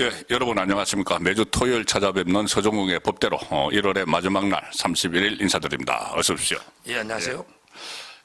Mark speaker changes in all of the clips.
Speaker 1: 예, 여러분 안녕하십니까. 매주 토요일 찾아뵙는 서종국의 법대로 1월의 마지막 날 31일 인사드립니다. 어서 오십시오.
Speaker 2: 예, 안녕하세요.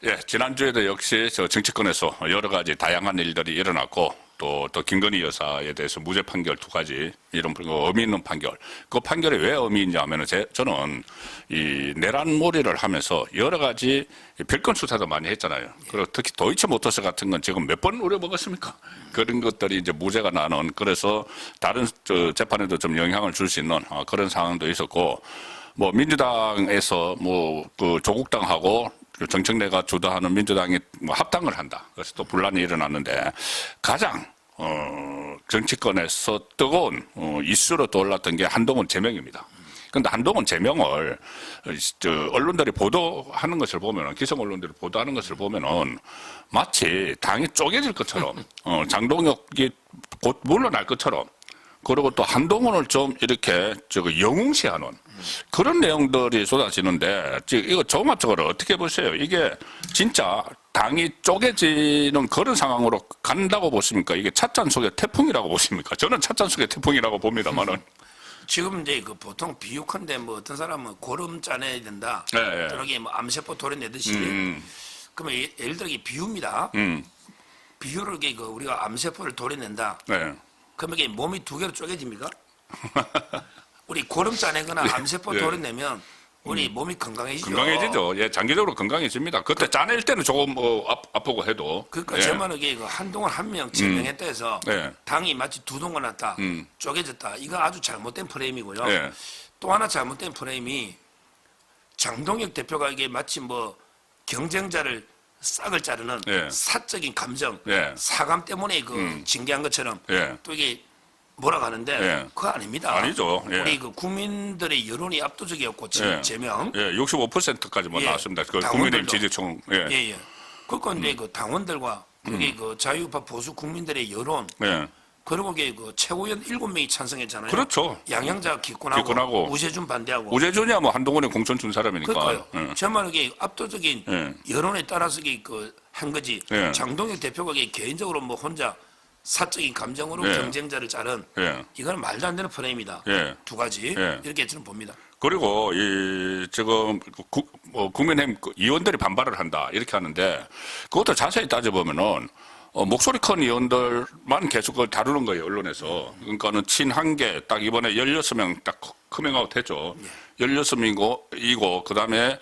Speaker 1: 예, 지난주에도 역시 저 정치권에서 여러 가지 다양한 일들이 일어났고 또 김건희 여사에 대해서 무죄 판결 두 가지 이런 의미 있는 판결. 그 판결이 왜 의미 있냐 하면은 저는 이 내란몰이를 하면서 여러 가지 별건 수사도 많이 했잖아요. 그리고 특히 도이치모터스 같은 건 지금 몇 번 우려먹었습니까? 그런 것들이 이제 무죄가 나는 그래서 다른 재판에도 좀 영향을 줄 수 있는 그런 상황도 있었고 뭐 민주당에서 뭐 그 조국당하고 정청래가 주도하는 민주당이 뭐 합당을 한다. 그래서 또 분란이 일어났는데 가장 정치권에서 뜨거운 이슈로 떠올랐던 게 한동훈 제명입니다. 그런데 한동훈 제명을 언론들이 보도하는 것을 보면은 기성 언론들이 보도하는 것을 보면은 마치 당이 쪼개질 것처럼 장동혁이 곧 물러날 것처럼 그리고 또 한동훈을 좀 이렇게 영웅시하는 그런 내용들이 쏟아지는데 이거 종합적으로 어떻게 보세요? 이게 진짜 당이 쪼개지는 그런 상황으로 간다고 보십니까? 이게 찻잔 속의 태풍이라고 보십니까? 저는 찻잔 속의 태풍이라고 봅니다만은.
Speaker 2: 지금 이제 그 보통 비유컨대 뭐 어떤 사람은 고름 짜내야 된다.
Speaker 1: 네,
Speaker 2: 저렇게 뭐 암세포 도려내듯이. 그러면 예를 들어 이게 비유입니다. 비유를 이게 우리가 암세포를 도려낸다.
Speaker 1: 네.
Speaker 2: 그러면 이게 몸이 두 개로 쪼개집니까? 우리 고름 짜내거나 암세포
Speaker 1: 예.
Speaker 2: 도려내면 우리 몸이 건강해지죠.
Speaker 1: 건강해지죠. 예, 장기적으로 건강해집니다. 그때 짜낼 때는 조금 아프고 해도.
Speaker 2: 그러니까
Speaker 1: 예.
Speaker 2: 제 말은 이게 한동안 한 명 제명했다 해서
Speaker 1: 예.
Speaker 2: 당이 마치 두 동거 났다. 쪼개졌다. 이거 아주 잘못된 프레임이고요.
Speaker 1: 예.
Speaker 2: 또 하나 잘못된 프레임이 장동혁 대표가 이게 마치 뭐 경쟁자를 싹을 자르는
Speaker 1: 예.
Speaker 2: 사적인 감정,
Speaker 1: 예.
Speaker 2: 사감 때문에 그 징계한 것처럼
Speaker 1: 예.
Speaker 2: 또 이게 몰아가는데
Speaker 1: 예.
Speaker 2: 그거 아닙니다.
Speaker 1: 아니죠. 예.
Speaker 2: 우리 그 국민들의 여론이 압도적이었고 지금
Speaker 1: 예.
Speaker 2: 제명.
Speaker 1: 예, 65%까지만
Speaker 2: 예.
Speaker 1: 나왔습니다. 그
Speaker 2: 당원들도.
Speaker 1: 국민의힘 지지총. 예.
Speaker 2: 예, 예. 그러니까 이제 그 당원들과 그게 그 자유우파 보수 국민들의 여론
Speaker 1: 예.
Speaker 2: 그리고 이게 그 최고위원 7명이 찬성했잖아요.
Speaker 1: 그렇죠.
Speaker 2: 양양자 기권하고,
Speaker 1: 기권하고.
Speaker 2: 우세준 반대하고.
Speaker 1: 우재준이야 뭐 한동훈의 공천 준 사람이니까.
Speaker 2: 그러니까요.
Speaker 1: 예.
Speaker 2: 정말 이게 압도적인
Speaker 1: 예.
Speaker 2: 여론에 따라서 이게 한 거지.
Speaker 1: 예.
Speaker 2: 장동혁 대표가 이게 개인적으로 뭐 혼자 사적인 감정으로
Speaker 1: 예.
Speaker 2: 경쟁자를 자른
Speaker 1: 예.
Speaker 2: 이거는 말도 안 되는 프레임이다.
Speaker 1: 예.
Speaker 2: 두 가지
Speaker 1: 예.
Speaker 2: 이렇게 저는 봅니다.
Speaker 1: 그리고 지금 국민의힘 의원들이 반발을 한다 이렇게 하는데 그것도 자세히 따져보면은 목소리 큰 의원들만 계속 그걸 다루는 거예요 언론에서. 그러니까는 친한계 딱 이번에 16명 딱 커밍아웃 했죠. 16명이고 그다음에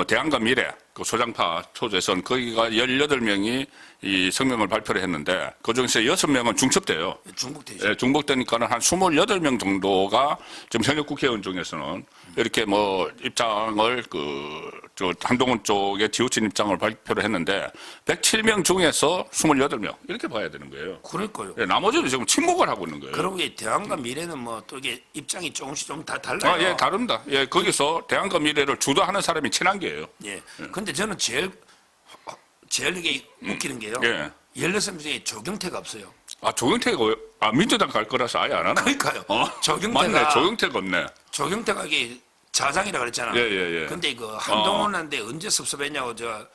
Speaker 1: 대한과 미래 그 소장파 초재선 거기가 18명이 이 성명을 발표를 했는데 그중에서 6명은 중첩돼요.
Speaker 2: 중복되죠.
Speaker 1: 예, 중복되니까는 한 28명 정도가 지금 현역 국회의원 중에서는 이렇게 뭐 입장을 한동훈 쪽에 지우친 입장을 발표를 했는데 107명 중에서 28명 이렇게 봐야 되는 거예요.
Speaker 2: 그러니까요.
Speaker 1: 예, 나머지는 지금 침묵을 하고 있는 거예요.
Speaker 2: 그리고 이 대안과 미래는 뭐 또 이게 입장이 조금씩 좀 다 달라요.
Speaker 1: 예, 다릅니다. 예, 거기서 대한과 미래를 주도하는 사람이 친한계예요.
Speaker 2: 예. 근데 저는 제일 이게 웃기는 게요.
Speaker 1: 예.
Speaker 2: 16명 중에 조경태가 없어요.
Speaker 1: 아, 조경태가 민주당 갈 거라서 아예 안 하나?
Speaker 2: 그러니까요.
Speaker 1: 맞네, 조경태가 없네.
Speaker 2: 조경태가 이게 자장이라 그랬잖아.
Speaker 1: 예, 예, 예.
Speaker 2: 근데 그 한동훈한테 언제 섭섭했냐고 제가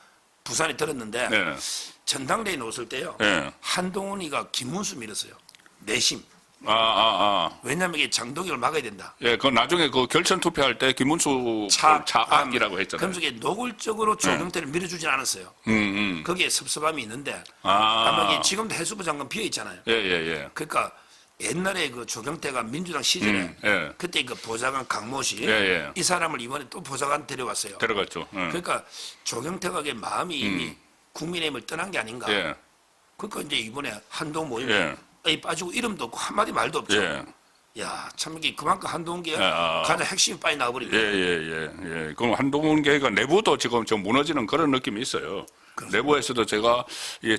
Speaker 2: 부산에 들었는데
Speaker 1: 예.
Speaker 2: 전당대회 놓을 때요.
Speaker 1: 예.
Speaker 2: 한동훈이가 김문수 밀었어요. 내심. 왜냐면 이게 장동혁을 막아야 된다.
Speaker 1: 예, 그 나중에 그 결선 투표할 때 김문수 차악이라고 했잖아요.
Speaker 2: 그럼 저게 노골적으로 조경태를 밀어주진 않았어요. 거기에 섭섭함이 있는데
Speaker 1: 아.
Speaker 2: 아마 이게 지금도 해수부 장관 비어 있잖아요.
Speaker 1: 예, 예, 예.
Speaker 2: 그러니까 옛날에 그 조경태가 민주당 시절에
Speaker 1: 예.
Speaker 2: 그때 그 보좌관 강모씨
Speaker 1: 예, 예.
Speaker 2: 이 사람을 이번에 또 보좌관 데려왔어요.
Speaker 1: 들어갔죠. 예.
Speaker 2: 그러니까 조경태가 마음이 이미 국민의힘을 떠난 게 아닌가.
Speaker 1: 예.
Speaker 2: 그러니까 이제 이번에 한동 모임에
Speaker 1: 예.
Speaker 2: 빠지고 이름도 없고 한마디 말도 없죠.
Speaker 1: 예.
Speaker 2: 야, 참 이게 그만큼 한동훈 게
Speaker 1: 아.
Speaker 2: 가장 핵심이 빠져 나와버리고.
Speaker 1: 예, 예, 예. 그럼 한동훈계가 내부도 지금 좀 무너지는 그런 느낌이 있어요.
Speaker 2: 그렇습니다.
Speaker 1: 내부에서도 제가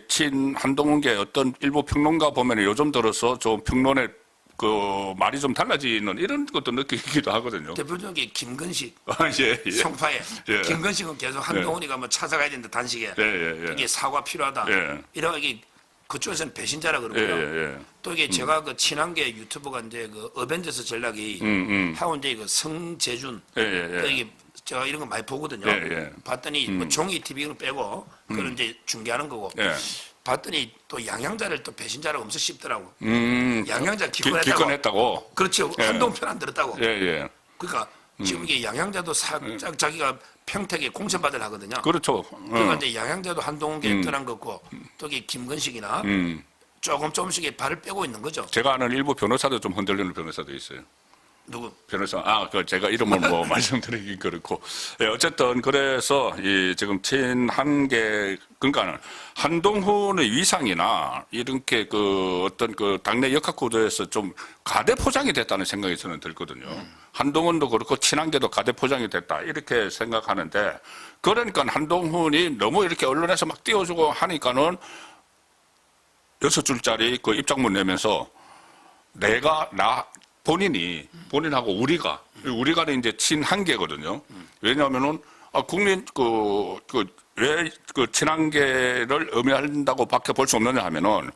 Speaker 1: 친 한동훈계 어떤 일부 평론가 보면 요즘 들어서 좀 평론의 그 말이 좀 달라지는 이런 것도 느끼기도 하거든요.
Speaker 2: 대표적인 게 김건식,
Speaker 1: 예, 예.
Speaker 2: 송파에
Speaker 1: 예.
Speaker 2: 김건식은 계속 한동훈이가 뭐 찾아가야 된다 단식에.
Speaker 1: 예, 예, 예.
Speaker 2: 이게 사과 필요하다.
Speaker 1: 예.
Speaker 2: 이런 이게 그쪽에서는 배신자라
Speaker 1: 예,
Speaker 2: 그러고요.
Speaker 1: 예, 예.
Speaker 2: 또 이게 제가 그 친한계 유튜버가 이제 그 어벤져스 전략이 하고 이제 그 성재준
Speaker 1: 예, 예, 예.
Speaker 2: 또 이게 제가 이런 거 많이 보거든요.
Speaker 1: 예, 예.
Speaker 2: 봤더니 뭐 종이 TV 이런 거 빼고 그걸 이제 중계하는 거고.
Speaker 1: 예.
Speaker 2: 봤더니 또 양양자를 또 배신자라고 엄청 씹더라고. 양양자
Speaker 1: 기권했다고.
Speaker 2: 그렇죠.
Speaker 1: 예.
Speaker 2: 한동 편 안 들었다고.
Speaker 1: 예, 예.
Speaker 2: 그러니까 지금 이게 양양자도 살짝 자기가 평택에 공천받으려 하거든요.
Speaker 1: 그렇죠.
Speaker 2: 그러니까 이제 양양자도 한동훈 개입들한 거고 또 이게 김건식이나 조금씩의 발을 빼고 있는 거죠.
Speaker 1: 제가 아는 일부 변호사도 좀 흔들리는 변호사도 있어요.
Speaker 2: 누구?
Speaker 1: 변호사, 그 제가 이름을 뭐 말씀드리기 그렇고. 예, 어쨌든 그래서 이 지금 친한계, 그러니까는 한동훈의 위상이나 이렇게 그 어떤 그 당내 역학 구도에서 좀 가대 포장이 됐다는 생각이 저는 들거든요. 한동훈도 그렇고 친한계도 가대 포장이 됐다. 이렇게 생각하는데 그러니까 한동훈이 너무 이렇게 언론에서 막 띄워주고 하니까는 6줄짜리 그 입장문 내면서 본인하고 우리가 이제 친한계거든요. 왜냐하면은, 국민, 왜 친한계를 의미한다고 밖에 볼 수 없느냐 하면은,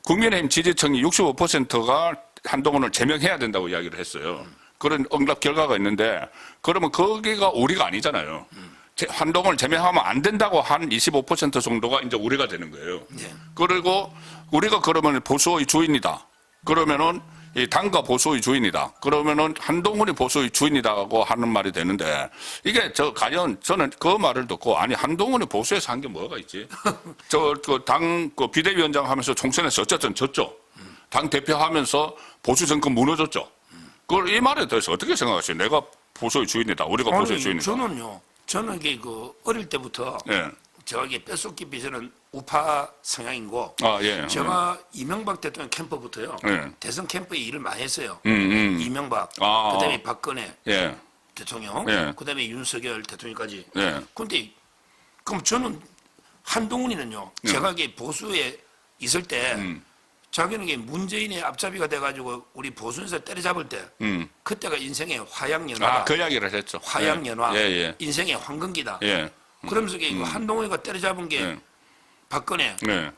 Speaker 1: 국민의힘 지지층이 65%가 한동훈을 제명해야 된다고 이야기를 했어요. 그런 응답 결과가 있는데, 그러면 거기가 우리가 아니잖아요. 한동훈을 제명하면 안 된다고 한 25% 정도가 이제 우리가 되는 거예요.
Speaker 2: 네.
Speaker 1: 그리고 우리가 그러면 보수의 주인이다. 그러면은 이 당과 보수의 주인이다. 그러면은 한동훈이 보수의 주인이다고 하는 말이 되는데 이게 과연 저는 그 말을 듣고 아니 한동훈이 보수에서 한 게 뭐가 있지? 당 비대위원장 하면서 총선에서 어쨌든 졌죠. 당 대표하면서 보수 정권 무너졌죠. 이 말에 대해서 어떻게 생각하세요? 내가 보수의 주인이다. 우리가 보수의 주인이다.
Speaker 2: 저는 이게 어릴 때부터
Speaker 1: 예.
Speaker 2: 제가 이게 뼛속 깊이 저는 우파 성향이고
Speaker 1: 예.
Speaker 2: 제가 이명박 대통령 캠프부터요.
Speaker 1: 예.
Speaker 2: 대선 캠프에 일을 많이 했어요. 이명박, 그다음에 박근혜
Speaker 1: 예.
Speaker 2: 대통령,
Speaker 1: 예.
Speaker 2: 그다음에 윤석열 대통령까지.
Speaker 1: 예.
Speaker 2: 근데 그럼 저는 한동훈이는요.
Speaker 1: 예.
Speaker 2: 제가 이게 보수에 있을 때 자기는 이게 문재인의 앞잡이가 돼가지고 우리 보수에서 때려잡을 때 그때가 인생의 화양연화.
Speaker 1: 그 이야기를 했죠.
Speaker 2: 화양연화.
Speaker 1: 예.
Speaker 2: 인생의 황금기다.
Speaker 1: 예.
Speaker 2: 그러면서 이게 한동훈이가 때려잡은 게
Speaker 1: 예.
Speaker 2: 박근혜,
Speaker 1: 예.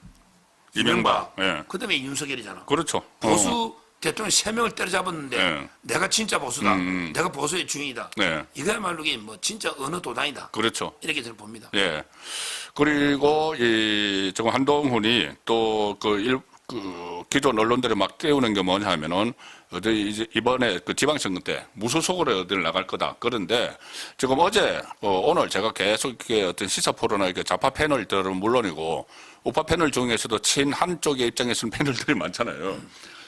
Speaker 2: 이명박,
Speaker 1: 예.
Speaker 2: 그다음에 윤석열이잖아.
Speaker 1: 그렇죠.
Speaker 2: 보수 대통령 3명을 때려잡았는데
Speaker 1: 예.
Speaker 2: 내가 진짜 보수다. 내가 보수의 주인이다.
Speaker 1: 네.
Speaker 2: 이거야말로 이게 뭐 진짜 어느 도단이다.
Speaker 1: 그렇죠.
Speaker 2: 이렇게 저는 봅니다.
Speaker 1: 예. 그리고 지금 한동훈이 또 기존 언론들이 막 띄우는 게 뭐냐 하면은 이제 이번에 지방선거 때 무소속으로 어디를 나갈 거다. 그런데 지금 오늘 제가 계속 이렇게 어떤 시사포로나 이렇게 좌파 패널들은 물론이고 우파 패널 중에서도 친한 쪽의 입장에서는 패널들이 많잖아요.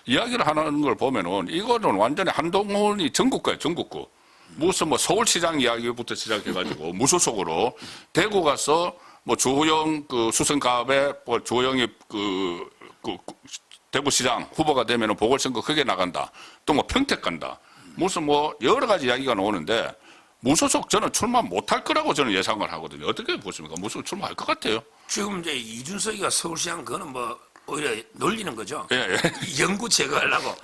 Speaker 1: 이야기를 하는 걸 보면은 이거는 완전히 한동훈이 전국구예요, 전국구. 무슨 서울시장 이야기부터 시작해가지고 무소속으로 대구 가서 주호영 수성갑에 주호영이 대구시장 후보가 되면 보궐선거 크게 나간다. 또 평택 간다. 무슨 여러 가지 이야기가 나오는데 무소속 저는 출마 못할 거라고 저는 예상을 하거든요. 어떻게 보십니까? 무소속 출마할 것 같아요.
Speaker 2: 지금 이제 이준석이가 서울시장 그거는 오히려 놀리는 거죠.
Speaker 1: 예.
Speaker 2: 영구 제거하려고.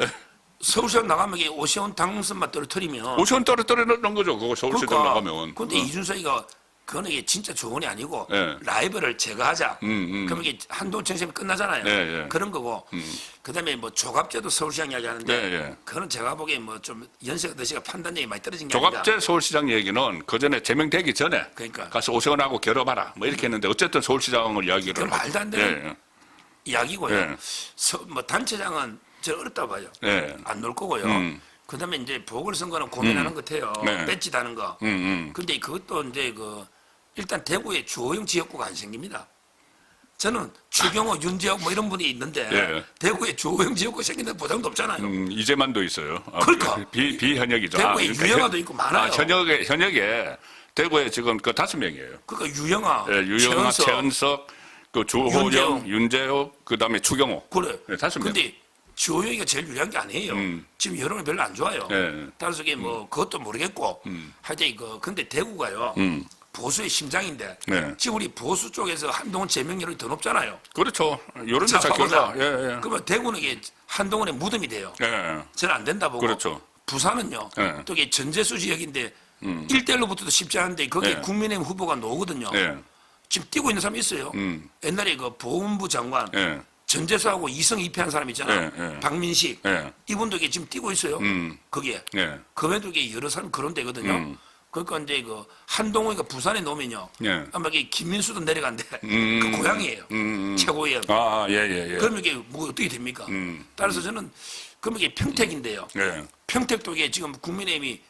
Speaker 2: 서울시장 나가면 이게 오세훈 당선만 떨어뜨리면.
Speaker 1: 오세훈 떨어뜨리는 거죠. 그거 서울시장 나가면.
Speaker 2: 근데 이준석이가 그거는 이게 진짜 조언이 아니고
Speaker 1: 예.
Speaker 2: 라이벌을 제거하자. 그러면 이게 한동훈 정책이 끝나잖아요.
Speaker 1: 예.
Speaker 2: 그런 거고. 그다음에 조갑제도 서울시장 이야기하는데
Speaker 1: 예.
Speaker 2: 그거는 제가 보기엔 좀 연세가 드시가 판단력이 많이 떨어진 게 아니다.
Speaker 1: 조갑재 서울시장 얘기는 그 전에 제명되기 전에
Speaker 2: 그러니까.
Speaker 1: 가서 오세훈하고 결합하라 이렇게 했는데 어쨌든 서울시장을 이야기를
Speaker 2: 그건 말도 안 되는
Speaker 1: 예.
Speaker 2: 이야기고요.
Speaker 1: 예.
Speaker 2: 단체장은 저 어렵다고 봐요.
Speaker 1: 예.
Speaker 2: 안 놀 거고요. 그다음에 이제 보궐선거는 고민하는 것 같아요.
Speaker 1: 네.
Speaker 2: 배치다는 거. 근데 그것도 이제 일단 대구에 주호영 지역구가 안 생깁니다. 저는 추경호, 윤재욱 이런 분이 있는데
Speaker 1: 예.
Speaker 2: 대구에 주호영 지역구 생긴다는 보장도 없잖아요.
Speaker 1: 이재만도 있어요.
Speaker 2: 그러니까.
Speaker 1: 비현역이죠.
Speaker 2: 대구에 유영아도 있고 많아요.
Speaker 1: 현역에 대구에 지금 5명이에요.
Speaker 2: 그러니까 유영아,
Speaker 1: 예, 유영아, 최은석, 주호영, 윤재욱, 그다음에 추경호.
Speaker 2: 그래.
Speaker 1: 네, 5명.
Speaker 2: 근데 주호영이가 제일 유리한 게 아니에요. 지금 여론이 별로 안 좋아요.
Speaker 1: 예.
Speaker 2: 따라서 이게 그것도 모르겠고 하여튼 근데 대구가요. 보수의 심장인데
Speaker 1: 네.
Speaker 2: 지금 우리 보수 쪽에서 한동훈 제명률이 더 높잖아요.
Speaker 1: 그렇죠. 여론조사
Speaker 2: 좌파보다.
Speaker 1: 결과. 예.
Speaker 2: 그러면 대구는 이게 한동훈의 무덤이 돼요.
Speaker 1: 예.
Speaker 2: 저는 안 된다 보고.
Speaker 1: 그렇죠.
Speaker 2: 부산은요.
Speaker 1: 예.
Speaker 2: 또 이게 전재수 지역인데 1대1로부터도 쉽지 않은데 거기에
Speaker 1: 예.
Speaker 2: 국민의힘 후보가 나오거든요.
Speaker 1: 예.
Speaker 2: 지금 뛰고 있는 사람이 있어요. 옛날에 보훈부 장관
Speaker 1: 예.
Speaker 2: 전재수하고 이성 2패한 사람 있잖아요.
Speaker 1: 예.
Speaker 2: 박민식.
Speaker 1: 예.
Speaker 2: 이분도 이게 지금 뛰고 있어요. 거기에.
Speaker 1: 예.
Speaker 2: 그 외에도 이게 여러 사람 그런 데거든요. 그러니까 이제 그 한동훈이가 부산에 놓으면요.
Speaker 1: 예.
Speaker 2: 아마 이게 김민수도 내려간대. 그 고향이에요. 최고위원.
Speaker 1: 아, 예, 예, 예.
Speaker 2: 그러면 이게 뭐 어떻게 됩니까? 따라서 저는 그러면 이게 평택인데요.
Speaker 1: 예.
Speaker 2: 평택도 이게 지금 국민의힘이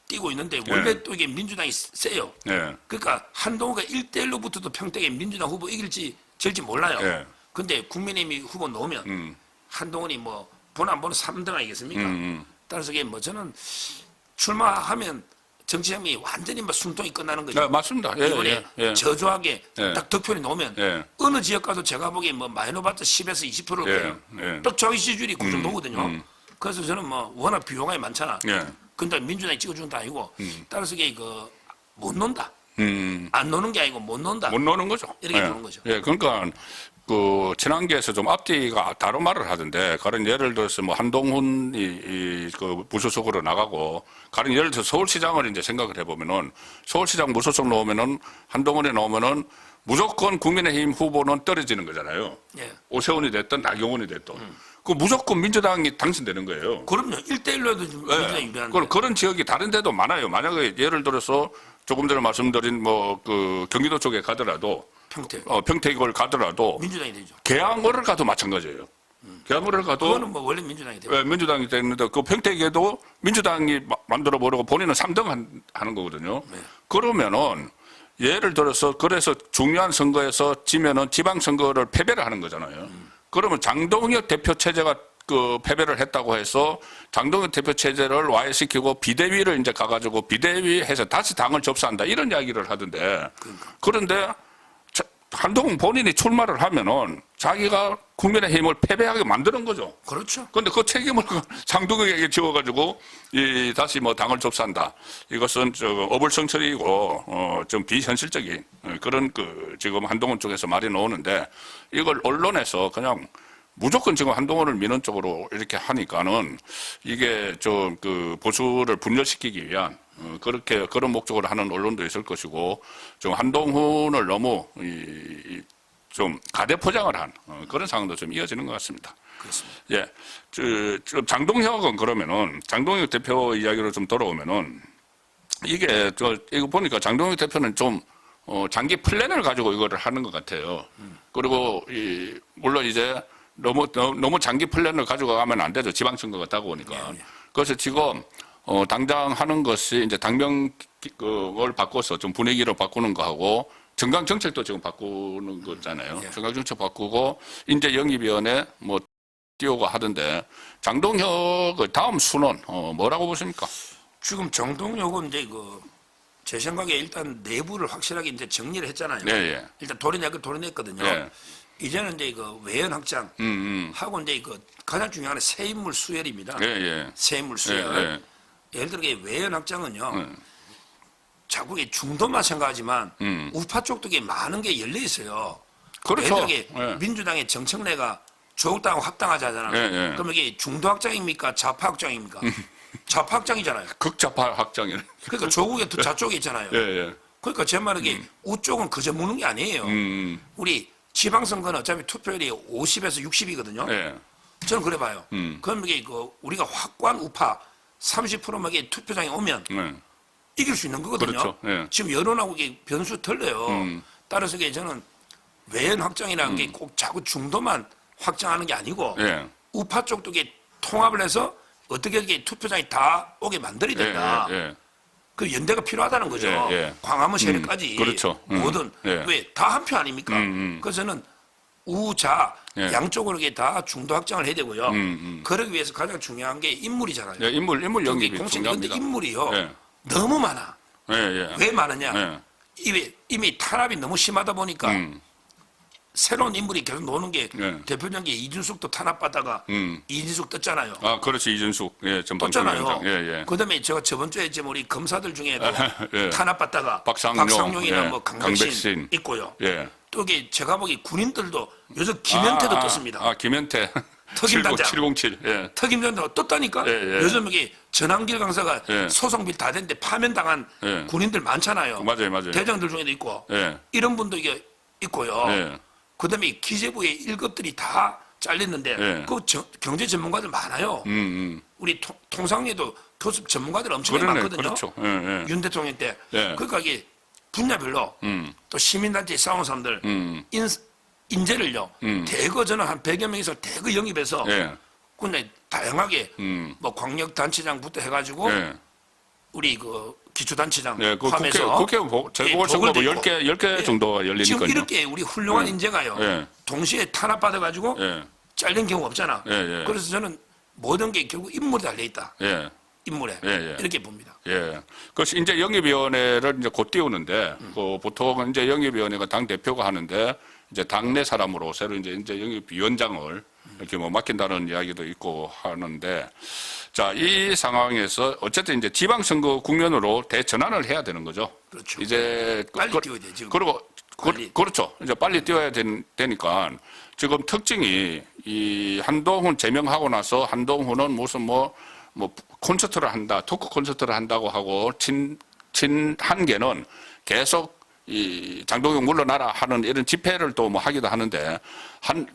Speaker 2: 뛰고 있는데 원래 또 이게 민주당이 세요.
Speaker 1: 예.
Speaker 2: 그러니까 한동훈가 1대1로 붙어도 평택에 민주당 후보 이길지 질지 몰라요.
Speaker 1: 예.
Speaker 2: 근데 국민의힘이 후보 놓으면 한동훈이 뭐 본 안 보는 3등 아니겠습니까? 따라서 이게 뭐 저는 출마하면 정치생명이 완전히 뭐 숨통이 끝나는 거죠.
Speaker 1: 네, 맞습니다. 예,
Speaker 2: 이번에
Speaker 1: 예, 예.
Speaker 2: 저조하게
Speaker 1: 예.
Speaker 2: 딱 득표율이 나오면
Speaker 1: 예.
Speaker 2: 어느 지역 가도 제가 보기엔 뭐 마이너봤자 10에서 20%를
Speaker 1: 예, 예.
Speaker 2: 딱 자기 지지율이 그 정도거든요. 그래서 저는 뭐 워낙 비용이 많잖아.
Speaker 1: 예.
Speaker 2: 근데 민주당이 찍어주는 거 아니고 따라서 이게 그 못 논다.
Speaker 1: 음.
Speaker 2: 안 노는 게 아니고 못 논다.
Speaker 1: 못 노는 거죠.
Speaker 2: 이렇게
Speaker 1: 예.
Speaker 2: 보는 거죠.
Speaker 1: 예, 그러니까 그 친한계에서 좀 앞뒤가 다른 말을 하던데, 가령 예를 들어서 뭐 한동훈이 그 무소속으로 나가고, 가령 예를 들어서 서울시장을 이제 생각을 해보면은 서울시장 무소속 나오면은 한동훈이 나오면은 무조건 국민의힘 후보는 떨어지는 거잖아요.
Speaker 2: 예.
Speaker 1: 오세훈이 됐든 나경원이 됐든. 그 무조건 민주당이 당선되는 거예요.
Speaker 2: 그럼요. 1대1로 해도 지금 민주당이 유리한데.
Speaker 1: 그런 지역이 다른 데도 많아요. 만약에 예를 들어서 조금 전에 말씀드린 뭐 그 경기도 쪽에 가더라도
Speaker 2: 평택.
Speaker 1: 평택을 가더라도
Speaker 2: 민주당이 되죠.
Speaker 1: 계양을을 가도 마찬가지예요. 계양을을 가도
Speaker 2: 그거는 뭐 원래 민주당이 되고.
Speaker 1: 예, 민주당이 되는데 그 평택에도 민주당이 만들어 버리고 본인은 3등 하는 거거든요.
Speaker 2: 네.
Speaker 1: 그러면은 예를 들어서 그래서 중요한 선거에서 지면은 지방 선거를 패배를 하는 거잖아요. 그러면 장동혁 대표 체제가 그 패배를 했다고 해서 장동혁 대표 체제를 와해시키고 비대위를 이제 가가지고 비대위해서 다시 당을 접수한다 이런 이야기를 하던데 그런데 한동훈 본인이 출마를 하면은 자기가 국민의힘을 패배하게 만드는 거죠.
Speaker 2: 그렇죠.
Speaker 1: 그런데 그 책임을 장동혁에게 지워가지고 다시 뭐 당을 접수한다. 이것은 어불성설이고 좀 비현실적인 그런 그 지금 한동훈 쪽에서 말이 나오는데 이걸 언론에서 그냥 무조건 지금 한동훈을 미는 쪽으로 이렇게 하니까는 이게 좀 그 보수를 분열시키기 위한 그렇게 그런 목적으로 하는 언론도 있을 것이고 좀 한동훈을 너무 좀 가대 포장을 한 그런 상황도 좀 이어지는 것 같습니다.
Speaker 2: 그렇습니다.
Speaker 1: 예, 장동혁은 그러면은 장동혁 대표 이야기로 좀 돌아오면은 이게 이거 보니까 장동혁 대표는 좀 장기 플랜을 가지고 이거를 하는 것 같아요. 그리고 물론 이제 너무 장기 플랜을 가지고 가면 안 되죠. 지방선거가 다가오니까. 그래서 지금 당장 하는 것이 이제 당명을 바꿔서 좀 분위기를 바꾸는 거하고 정강 정책도 지금 바꾸는 거잖아요. 정강 정책 바꾸고 인재 영입위원회 뭐 띄우고 하던데 장동혁의 다음 순원 뭐라고 보십니까?
Speaker 2: 지금 정동혁은 이제 제 생각에 일단 내부를 확실하게 이제 정리를 했잖아요.
Speaker 1: 예, 예.
Speaker 2: 일단 도려냈거든요.
Speaker 1: 예.
Speaker 2: 이제는 이제 외연 확장 하고 이제 가장 중요한 새 인물 수혈입니다.
Speaker 1: 예, 예.
Speaker 2: 새 인물 수혈. 예를 들어 외연 확장은요. 자꾸 중도만 생각하지만 우파 쪽도 많은 게 열려 있어요.
Speaker 1: 그렇죠.
Speaker 2: 예를 들어 민주당의 정청래가 조국당 확당하자잖아요.
Speaker 1: 예, 예.
Speaker 2: 그럼 이게 중도 확장입니까? 좌파 확장입니까? 좌파 확장이잖아요.
Speaker 1: 극좌파 확장이네.
Speaker 2: 그러니까 조국의 두 좌쪽에 있잖아요.
Speaker 1: 예, 예.
Speaker 2: 그러니까 제 말은 우쪽은 그저 묻는 게 아니에요. 우리 지방선거는 어차피 투표율이 50에서 60이거든요.
Speaker 1: 예.
Speaker 2: 저는 그래 봐요. 그럼 이게 우리가 확고한 우파 30%만 투표장에 오면 이길 수 있는 거거든요.
Speaker 1: 그렇죠. 예.
Speaker 2: 지금 여론하고 이게 변수 틀려요. 따라서 이게 저는 외연 확장이라는 게 꼭 자꾸 중도만 확장하는 게 아니고
Speaker 1: 예.
Speaker 2: 우파 쪽도 이게 통합을 해서 어떻게 이게 투표장이 다 오게 만들어야 된다.
Speaker 1: 예, 예.
Speaker 2: 그 연대가 필요하다는 거죠.
Speaker 1: 예, 예.
Speaker 2: 광화문 세력까지
Speaker 1: 그렇죠.
Speaker 2: 뭐든
Speaker 1: 예.
Speaker 2: 왜 다 한 표 아닙니까? 그래서 저는 우자
Speaker 1: 예.
Speaker 2: 양쪽으로 이게 다 중도 확장을 해야 되고요. 그러기 위해서 가장 중요한 게 인물이잖아요.
Speaker 1: 예, 인물 영입이
Speaker 2: 공천 근데
Speaker 1: 중요합니다.
Speaker 2: 인물이요
Speaker 1: 예.
Speaker 2: 너무 많아.
Speaker 1: 예, 예.
Speaker 2: 왜 많으냐?
Speaker 1: 예.
Speaker 2: 이미 탄압이 너무 심하다 보니까 새로운 인물이 계속 노는 게
Speaker 1: 예.
Speaker 2: 대표적인 게 이준숙도 탄압받다가 이준숙 떴잖아요.
Speaker 1: 아, 그렇지. 이준숙. 예,
Speaker 2: 떴잖아요.
Speaker 1: 전방위원장. 예, 예.
Speaker 2: 그다음에 제가 저번 주에 지금 우리 검사들 중에도
Speaker 1: 예.
Speaker 2: 탄압받다가
Speaker 1: 박상용,
Speaker 2: 박상용이나
Speaker 1: 예.
Speaker 2: 뭐 강백신
Speaker 1: 강백신.
Speaker 2: 있고요.
Speaker 1: 예.
Speaker 2: 또 이게 제가 보기 군인들도 요즘 김현태도 떴습니다.
Speaker 1: 김현태.
Speaker 2: 특임단장.
Speaker 1: 707. 예.
Speaker 2: 특임전도 떴다니까.
Speaker 1: 예, 예.
Speaker 2: 요즘 이게 전한길 강사가
Speaker 1: 예.
Speaker 2: 소송비 다 됐는데 파면당한
Speaker 1: 예.
Speaker 2: 군인들 많잖아요.
Speaker 1: 맞아요.
Speaker 2: 대장들 중에도 있고
Speaker 1: 예.
Speaker 2: 이런 분도 이게 있고요.
Speaker 1: 예.
Speaker 2: 그다음에 기재부의 1급들이 다 잘렸는데
Speaker 1: 예.
Speaker 2: 그 경제 전문가들 많아요. 우리 통상에도 교섭 전문가들 엄청
Speaker 1: 그러네,
Speaker 2: 많거든요.
Speaker 1: 그렇죠. 예, 예.
Speaker 2: 윤 대통령 때.
Speaker 1: 예.
Speaker 2: 그러니까 이게 분야별로 또 시민단체 싸운 사람들 인재를요. 대거 저는 한 100여 명에서 대거 영입해서
Speaker 1: 예.
Speaker 2: 그냥 다양하게 뭐 광역단체장부터 해가지고
Speaker 1: 예.
Speaker 2: 우리 그 기초단체장
Speaker 1: 예, 그
Speaker 2: 포함해서
Speaker 1: 국회 재보궐선거 뭐 10개 정도가
Speaker 2: 지금
Speaker 1: 열리니까요.
Speaker 2: 이렇게 우리 훌륭한 인재가요.
Speaker 1: 예.
Speaker 2: 동시에 탄압받아가지고
Speaker 1: 예.
Speaker 2: 잘린 경우 없잖아.
Speaker 1: 예, 예.
Speaker 2: 그래서 저는 모든 게 결국 인물에 달려있다.
Speaker 1: 예.
Speaker 2: 인물에.
Speaker 1: 예, 예.
Speaker 2: 이렇게 봅니다.
Speaker 1: 예. 그래서 이제 영입위원회를 이제 곧 띄우는데, 그 보통은 이제 영입위원회가 당 대표가 하는데, 이제 당내 사람으로 새로 이제 영입위원장을 이렇게 뭐 맡긴다는 이야기도 있고 하는데, 자, 이 상황에서 어쨌든 이제 지방선거 국면으로 대전환을 해야 되는 거죠.
Speaker 2: 그렇죠.
Speaker 1: 이제
Speaker 2: 빨리 띄워야 돼, 지금.
Speaker 1: 그리고
Speaker 2: 빨리.
Speaker 1: 그렇죠. 이제 빨리 띄워야 되니까 지금 특징이 이 한동훈 제명하고 나서 한동훈은 무슨 뭐 콘서트를 한다, 토크 콘서트를 한다고 하고 친한계는 계속 이 장동혁 물러나라 하는 이런 집회를 또 뭐 하기도 하는데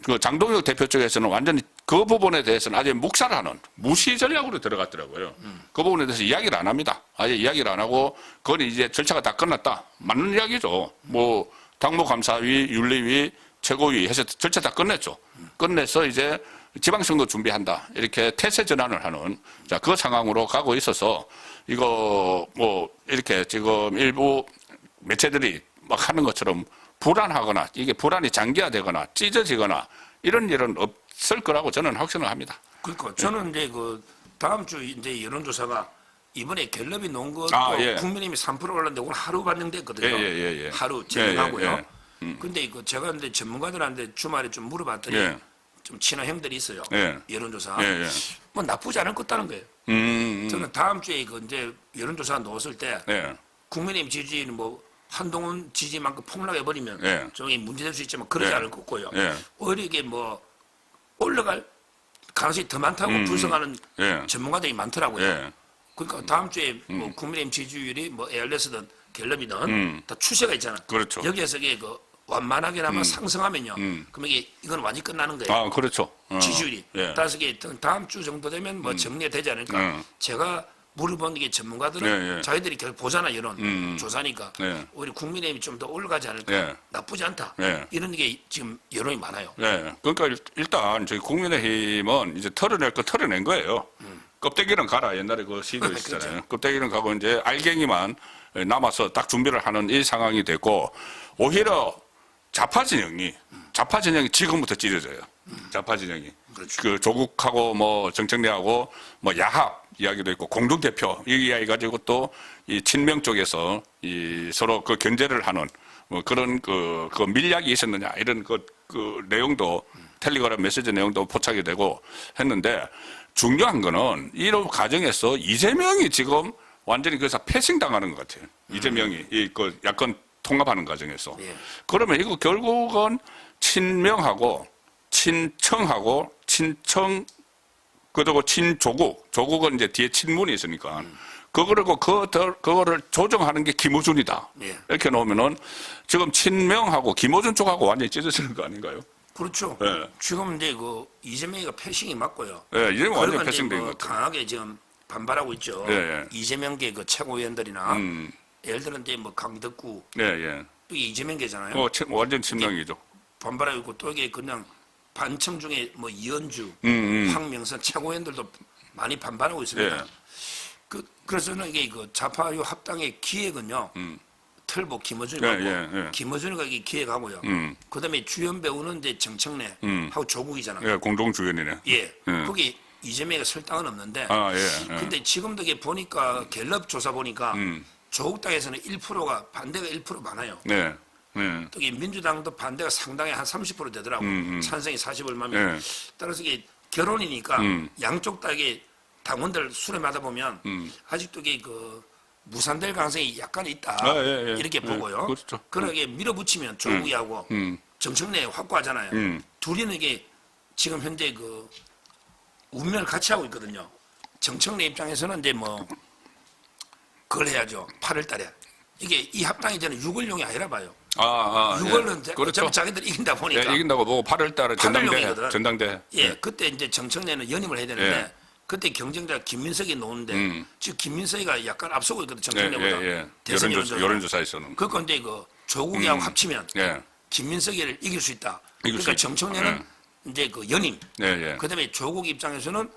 Speaker 1: 그 장동혁 대표 쪽에서는 완전히 그 부분에 대해서는 아주 묵살하는 무시 전략으로 들어갔더라고요. 그 부분에 대해서 이야기를 안 합니다. 아예 이야기를 안 하고 그건 이제 절차가 다 끝났다. 맞는 이야기죠. 뭐 당무감사위, 윤리위, 최고위 해서 절차 다 끝냈죠. 끝내서 이제 지방선거 준비한다. 이렇게 태세 전환을 하는 자, 그 상황으로 가고 있어서 이거 뭐 이렇게 지금 일부 매체들이 막 하는 것처럼 불안하거나 이게 불안이 장기화되거나 찢어지거나 이런 일은 없을 거라고 저는 확신을 합니다.
Speaker 2: 그러니까 저는 이제 그 다음 주 이제 여론조사가 이번에 갤럽이 놓은 것도
Speaker 1: 예.
Speaker 2: 국민의힘이 3% 올랐는데 오늘 하루 반영됐거든요.
Speaker 1: 예.
Speaker 2: 하루 진행하고요.
Speaker 1: 예.
Speaker 2: 근데 이거 제가 근데 전문가들한테 주말에 좀 물어봤더니
Speaker 1: 예.
Speaker 2: 좀 친한 형들이 있어요.
Speaker 1: 예.
Speaker 2: 여론조사.
Speaker 1: 예.
Speaker 2: 뭐 나쁘지 않을 것 같다는 거예요. 저는 다음 주에 그 이제 여론조사 넣었을 때
Speaker 1: 예.
Speaker 2: 국민의힘 지지율이 뭐 한동훈 지지만큼 폭락해버리면
Speaker 1: 예.
Speaker 2: 저기 문제될 수 있지만 그러지
Speaker 1: 예.
Speaker 2: 않을 거고요.
Speaker 1: 예.
Speaker 2: 오히려 이게 뭐 올라갈 가능성이 더 많다고 분석하는
Speaker 1: 예.
Speaker 2: 전문가들이 많더라고요.
Speaker 1: 예.
Speaker 2: 그러니까 다음 주에 뭐 국민의힘 지지율이 뭐 에알레스든 갤럽이든 다 추세가 있잖아.
Speaker 1: 그렇죠.
Speaker 2: 여기에서 이게 그 완만하게나마 상승하면요. 그러면 이건 완전히 끝나는 거예요.
Speaker 1: 아, 그렇죠.
Speaker 2: 지지율이.
Speaker 1: 예.
Speaker 2: 따라서 이게 다음 주 정도 되면 뭐 정리가 되지 않을까. 제가 물어본 게 전문가들은
Speaker 1: 예.
Speaker 2: 자기들이 결국 보잖아 여론 조사니까
Speaker 1: 예.
Speaker 2: 오히려 국민의힘이 좀 더 올라가지 않을까.
Speaker 1: 예.
Speaker 2: 나쁘지 않다.
Speaker 1: 예.
Speaker 2: 이런 게 지금 여론이 많아요.
Speaker 1: 네. 그러니까 일단 저희 국민의힘은 이제 털어낼 거 털어낸 거예요. 껍데기는 가라. 옛날에 그 시도 있었잖아요.
Speaker 2: 그렇죠.
Speaker 1: 껍데기는 가고 이제 알갱이만 남아서 딱 준비를 하는 이 상황이 됐고 오히려 좌파 진영이 지금부터 찢어져요. 좌파 진영이.
Speaker 2: 그렇죠.
Speaker 1: 그 조국하고 뭐 정청래하고 뭐 야합 이야기도 있고 공동대표 이 이야기 가지고 또 이 친명 쪽에서 이 서로 그 견제를 하는 뭐 그런 그 밀약이 있었느냐 이런 그 내용도 텔레그램 메시지 내용도 포착이 되고 했는데 중요한 거는 이런 과정에서 이재명이 지금 완전히 그래서 패싱 당하는 것 같아요. 이재명이 그 야권 통합하는 과정에서.
Speaker 2: 예.
Speaker 1: 그러면 이거 결국은 친명하고 친청하고 그리고 조국은 이제 뒤에 친문이 있으니까. 그리고 그거를 조정하는 게 김어준이다.
Speaker 2: 예.
Speaker 1: 이렇게 놓으면은 지금 친명하고 김어준 쪽하고 완전히 찢어지는 거 아닌가요?
Speaker 2: 그렇죠.
Speaker 1: 예.
Speaker 2: 지금 이제 그 이재명이가 패싱이 맞고요.
Speaker 1: 예, 이재명 완전
Speaker 2: 그러니까 이제
Speaker 1: 패싱된
Speaker 2: 뭐
Speaker 1: 것 같아요.
Speaker 2: 강하게 지금 반발하고 있죠.
Speaker 1: 예.
Speaker 2: 이재명계 그 최고위원들이나 예를 들어 이제 뭐 강덕구
Speaker 1: 예.
Speaker 2: 또 이재명계잖아요.
Speaker 1: 완전 친명이죠.
Speaker 2: 반발하고 있고 또 이게 그냥 반청 중에 뭐 이현주, 황명선 최고위원들도 많이 반발하고 있습니다.
Speaker 1: 예.
Speaker 2: 그래서 저는 이게 그 좌파요 합당의 기획은요. 털보 김어준이 하고
Speaker 1: 예.
Speaker 2: 김어준이가 이게 기획하고요. 그다음에 주연 배우는 이제 정청래 하고 조국이잖아.
Speaker 1: 예, 공동주연이네.
Speaker 2: 예. 거기 이재명이가 설당은 없는데.
Speaker 1: 아, 예.
Speaker 2: 근데 지금도 이게 보니까 갤럽 조사 보니까 조국 당에서는 1%가 반대가 1% 많아요.
Speaker 1: 네.
Speaker 2: 또 이 민주당도 반대가 상당히 한 30% 되더라고. 찬성이 40얼마면.
Speaker 1: 예.
Speaker 2: 따라서 이게 결혼이니까 양쪽 당의 당원들 수렴하다 보면 아직도 이게 그 무산될 가능성이 약간 있다.
Speaker 1: 아, 예.
Speaker 2: 이렇게 보고요.
Speaker 1: 그렇죠.
Speaker 2: 그러게 밀어붙이면 조국이하고 정청래 확고하잖아요. 둘이는 이게 지금 현재 그 운명을 같이 하고 있거든요. 정청래 입장에서는 이제 뭐 그걸 해야죠. 8월 달에 이게 이 합당이 저는 6월용이 아니라 봐요.
Speaker 1: 아,
Speaker 2: 6월은
Speaker 1: 예. 그렇죠.
Speaker 2: 어차피 자기들이 이긴다 보니까.
Speaker 1: 예, 이긴다고 보고 8월 달에
Speaker 2: 팔월용이거든.
Speaker 1: 전당대.
Speaker 2: 예, 그때 이제 정청래는 연임을 해야 되는데
Speaker 1: 예.
Speaker 2: 그때 경쟁자 김민석이 나오는데 지금 김민석이가 약간 앞서고 있거든
Speaker 1: 예,
Speaker 2: 정청래보다.
Speaker 1: 예.
Speaker 2: 대선
Speaker 1: 여론조사에서는.
Speaker 2: 그러니까 이제 그 조국이하고 합치면
Speaker 1: 예.
Speaker 2: 김민석이를 이길 수 있다.
Speaker 1: 이길 수
Speaker 2: 그러니까
Speaker 1: 있-
Speaker 2: 정청래는 이제 그 연임.
Speaker 1: 예, 예.
Speaker 2: 그다음에 조국 입장에서는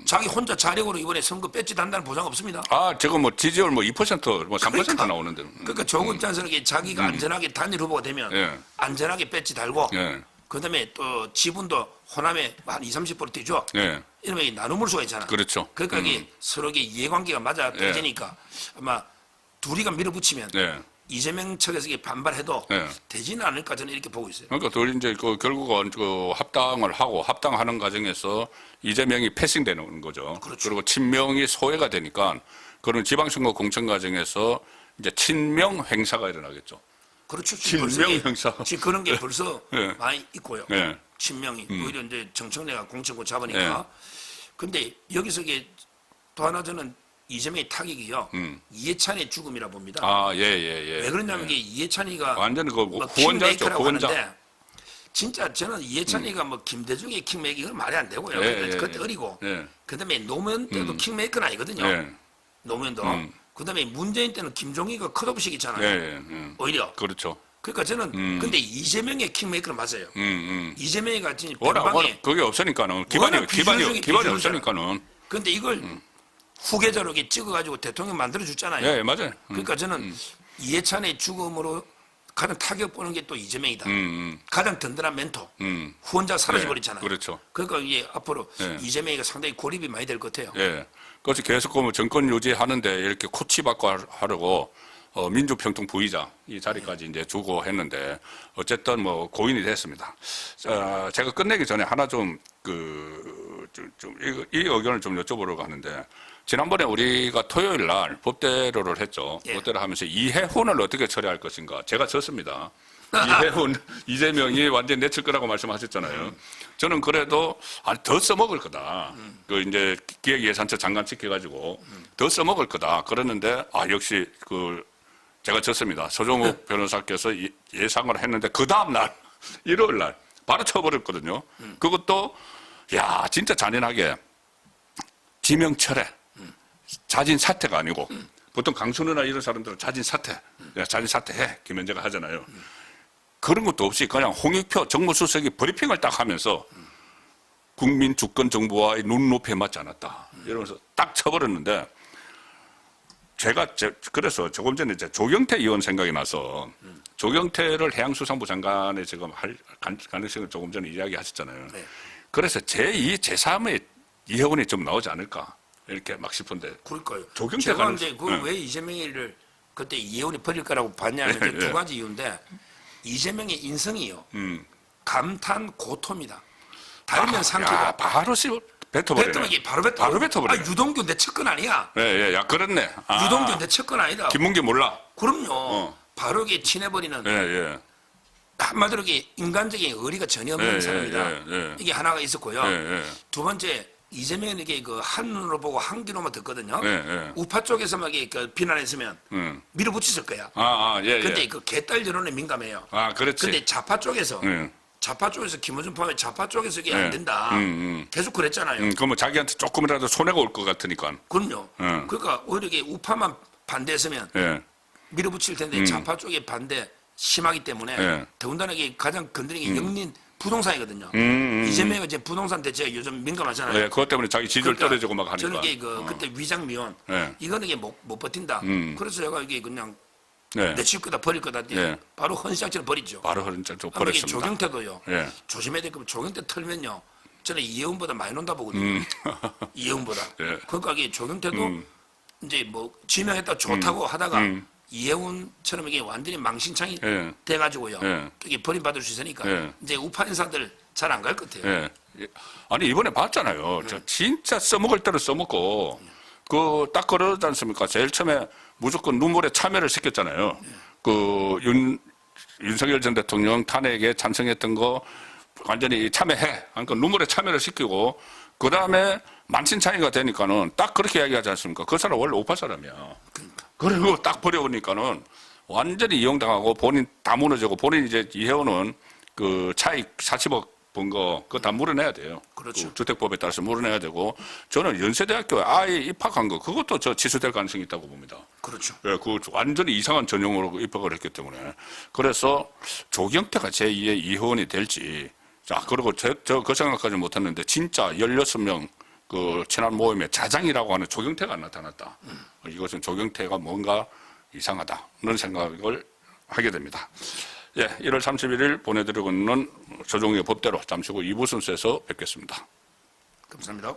Speaker 2: 자기 혼자 자력으로 이번에 선거 뺏지 단다는 보장 없습니다.
Speaker 1: 아, 저거 뭐 지지율 뭐 2%, 뭐 3%
Speaker 2: 그러니까.
Speaker 1: 나오는데.
Speaker 2: 그러니까 조국 입장에서는 이게 자기가 안전하게 단일 후보가 되면
Speaker 1: 예.
Speaker 2: 안전하게 배지 달고
Speaker 1: 예.
Speaker 2: 그다음에 또 지분도 호남에 한 20-30% 뛰죠.
Speaker 1: 예.
Speaker 2: 이러면 이게 나눠 먹을 수가 있잖아.
Speaker 1: 그렇죠.
Speaker 2: 그러니까 이게 서로 이해관계가 맞아 떨어지니까 아마 둘이가 밀어붙이면
Speaker 1: 예.
Speaker 2: 이재명 측에서 이게 반발해도
Speaker 1: 예.
Speaker 2: 되지는 않을까 저는 이렇게 보고 있어요.
Speaker 1: 그러니까 둘이 이제 그 결국은 그 합당을 하고 합당하는 과정에서 이재명이 패싱되는 거죠.
Speaker 2: 그렇죠.
Speaker 1: 리고 친명이 소외가 되니까 그런 지방선거 공천 과정에서 이제 친명 행사가 일어나겠죠.
Speaker 2: 그렇죠. 지금
Speaker 1: 친명
Speaker 2: 벌써
Speaker 1: 형사.
Speaker 2: 지금 그런 게 벌써
Speaker 1: 예.
Speaker 2: 많이 있고요.
Speaker 1: 예.
Speaker 2: 친명이 오히려 이제 정청래가 공천권 잡으니까. 근데 여기서 이게 또 하나 저는 이재명의 타격이요. 이해찬의 죽음이라 봅니다.
Speaker 1: 아, 예, 예, 예.
Speaker 2: 왜 그러냐면 이게 이해찬이가
Speaker 1: 완전 그
Speaker 2: 뭐
Speaker 1: 후원자죠,
Speaker 2: 킹메이커라고
Speaker 1: 후원자.
Speaker 2: 하는데 진짜 저는 이해찬이가 뭐 김대중의 킹메이커 이건 말이 안 되고요.
Speaker 1: 예, 예,
Speaker 2: 그때
Speaker 1: 예.
Speaker 2: 어리고
Speaker 1: 예.
Speaker 2: 그다음에 노무현 때도 킹메이커는 아니거든요.
Speaker 1: 예.
Speaker 2: 노무현도 그다음에 문재인 때는 김종희가 컷오프식이잖아요.
Speaker 1: 예, 예, 예.
Speaker 2: 오히려
Speaker 1: 그렇죠.
Speaker 2: 그러니까 저는 근데 이재명의 킹메이커는 맞아요. 이재명이 같이
Speaker 1: 워낙
Speaker 2: 변방에
Speaker 1: 그게 없으니까는
Speaker 2: 워낙
Speaker 1: 기반이
Speaker 2: 비주류잖아요.
Speaker 1: 없으니까는.
Speaker 2: 근데 이걸 후계자로 이렇게 찍어가지고 대통령 만들어 줬잖아요.
Speaker 1: 예, 맞아요.
Speaker 2: 그러니까 저는 이해찬의 죽음으로 가장 타격 보는 게 또 이재명이다. 가장 든든한 멘토. 후원자 사라져 버렸잖아요.
Speaker 1: 그렇죠.
Speaker 2: 그러니까 이게 앞으로
Speaker 1: 예.
Speaker 2: 이재명이가 상당히 고립이 많이 될 것 같아요.
Speaker 1: 예. 그래서 계속 그 정권 유지하는데 이렇게 코치받고 하려고 민주평통 부의장 이 자리까지 이제 주고 했는데 어쨌든 뭐 고인이 됐습니다. 제가 끝내기 전에 하나 이 의견을 좀 여쭤보려고 하는데 지난번에 우리가 토요일 날 법대로를 했죠.
Speaker 2: 예.
Speaker 1: 법대로 하면서 이해훈을 어떻게 처리할 것인가. 제가 졌습니다. 이해훈, 이재명이 완전 내칠 거라고 말씀하셨잖아요. 저는 그래도 더 써먹을 거다. 그 이제 기획예산처 장관 시켜가지고 더 써먹을 거다. 그러는데 역시 제가 졌습니다. 서정욱 변호사께서 예상을 했는데 그 다음 날 일요일 날 바로 쳐버렸거든요. 그것도 진짜 잔인하게 지명 철회. 자진 사퇴가 아니고 보통 강순우나 이런 사람들은 자진 사퇴, 자진 사퇴해 김현재가 하잖아요. 그런 것도 없이 그냥 홍익표 정무수석이 브리핑을 딱 하면서 국민 주권 정부와의 눈높이에 맞지 않았다 이러면서 딱 쳐버렸는데 그래서 조금 전에 이제 조경태 의원 생각이 나서 조경태를 해양수산부 장관에 지금 할 가능성을 조금 전에 이야기하셨잖아요.
Speaker 2: 네.
Speaker 1: 그래서 제2, 제3의 이해원이 좀 나오지 않을까. 이렇게 막 싶은데.
Speaker 2: 그럴까요?
Speaker 1: 조경태가
Speaker 2: 제가
Speaker 1: 는-
Speaker 2: 이제
Speaker 1: 응.
Speaker 2: 왜 이재명이를 그때 이해원이 버릴 거라고 봤냐면
Speaker 1: 예,
Speaker 2: 이제
Speaker 1: 예.
Speaker 2: 두 가지 이유인데 이재명의 인성이요. 감탄 고토입니다. 달면 삼키고
Speaker 1: 바로 뱉어버리네.
Speaker 2: 뱉으면 이게 바로
Speaker 1: 바로 뱉어버리네.
Speaker 2: 유동규 내 측근 아니야.
Speaker 1: 예, 그렇네.
Speaker 2: 유동규 내 측근 아니다.
Speaker 1: 김문기 몰라.
Speaker 2: 그럼요. 바로 이게 친해버리는
Speaker 1: 예.
Speaker 2: 한마디로 이게 인간적인 의리가 전혀 없는
Speaker 1: 예,
Speaker 2: 사람이다.
Speaker 1: 예.
Speaker 2: 이게 하나가 있었고요.
Speaker 1: 예.
Speaker 2: 두 번째 이재명은 이게 그 한눈으로 보고 한 귀로만 듣거든요.
Speaker 1: 예.
Speaker 2: 우파 쪽에서만 이게 그 비난했으면 밀어붙였을 거야.
Speaker 1: 예.
Speaker 2: 근데 그 개딸 여론에 민감해요.
Speaker 1: 그렇지.
Speaker 2: 근데 좌파 쪽에서
Speaker 1: 예.
Speaker 2: 김어준 포함해 좌파 쪽에서 이게 안 된다. 계속 그랬잖아요.
Speaker 1: 그러면 자기한테 조금이라도 손해가 올 것 같으니까.
Speaker 2: 그럼요.
Speaker 1: 예.
Speaker 2: 그러니까 오히려 이게 우파만 반대했으면
Speaker 1: 예.
Speaker 2: 밀어붙일 텐데 좌파 쪽의 반대 심하기 때문에
Speaker 1: 예.
Speaker 2: 더군다나 이게 가장 건드리는 게 영린 부동산이거든요. 이재명이 이제 부동산 대체가 요즘 민감하잖아요.
Speaker 1: 예, 그것 때문에 자기 지지율
Speaker 2: 그러니까
Speaker 1: 떨어지고 막 하니까.
Speaker 2: 저는 이게 그때 위장미원
Speaker 1: 예.
Speaker 2: 이거는 이게 못 버틴다. 그래서 제가 이게 그냥
Speaker 1: 네.
Speaker 2: 내칠 거다 버릴 거다.
Speaker 1: 예.
Speaker 2: 바로 헌시장처럼 버리죠.
Speaker 1: 바로 흐른짝 좀
Speaker 2: 아마 이게
Speaker 1: 버렸습니다.
Speaker 2: 조경태도요.
Speaker 1: 예.
Speaker 2: 조심해야 될 거면 조경태 털면요. 저는 이혜훈보다 많이 논다 보거든요. 이혜훈보다.
Speaker 1: 예.
Speaker 2: 그러니까 이게 조경태도 이제 뭐 지명했다 좋다고 하다가 이혜훈처럼 이게 완전히 망신창이
Speaker 1: 예.
Speaker 2: 돼가지고요.
Speaker 1: 예.
Speaker 2: 이게 버림받을 수 있으니까
Speaker 1: 예.
Speaker 2: 이제 우파 인사들 잘 안 갈 것 같아요.
Speaker 1: 예. 아니 이번에 봤잖아요. 저 진짜 써먹을 대로 써먹고 딱 그러지 않습니까? 제일 처음에 무조건 눈물에 참여를 시켰잖아요. 윤석열 전 대통령 탄핵에 찬성했던 거 완전히 참여해. 그러니까 눈물에 참여를 시키고 그 다음에 만신창이가 되니까는 딱 그렇게 이야기하지 않습니까? 그 사람 원래 우파 사람이야.
Speaker 2: 그러니까.
Speaker 1: 그리고 딱 버려보니까는 완전히 이용당하고 본인 다 무너지고 본인 이제 이혜원은 그 차익 40억 번 거 그거 다 물어내야 돼요.
Speaker 2: 그렇죠.
Speaker 1: 그 주택법에 따라서 물어내야 되고 저는 연세대학교에 아예 입학한 거 그것도 저 취소될 가능성이 있다고 봅니다.
Speaker 2: 그렇죠.
Speaker 1: 예, 그 완전히 이상한 전형으로 입학을 했기 때문에 그래서 조경태가 제2의 이혜원이 될지 자 그리고 저 그 생각까지 못했는데 진짜 16명 그 친한 모임의 자장이라고 하는 조경태가 나타났다. 이것은 조경태가 뭔가 이상하다는 생각을 하게 됩니다. 예, 1월 31일 보내드리고 있는 조종의 법대로 잠시 후 2부 순서에서 뵙겠습니다.
Speaker 2: 감사합니다.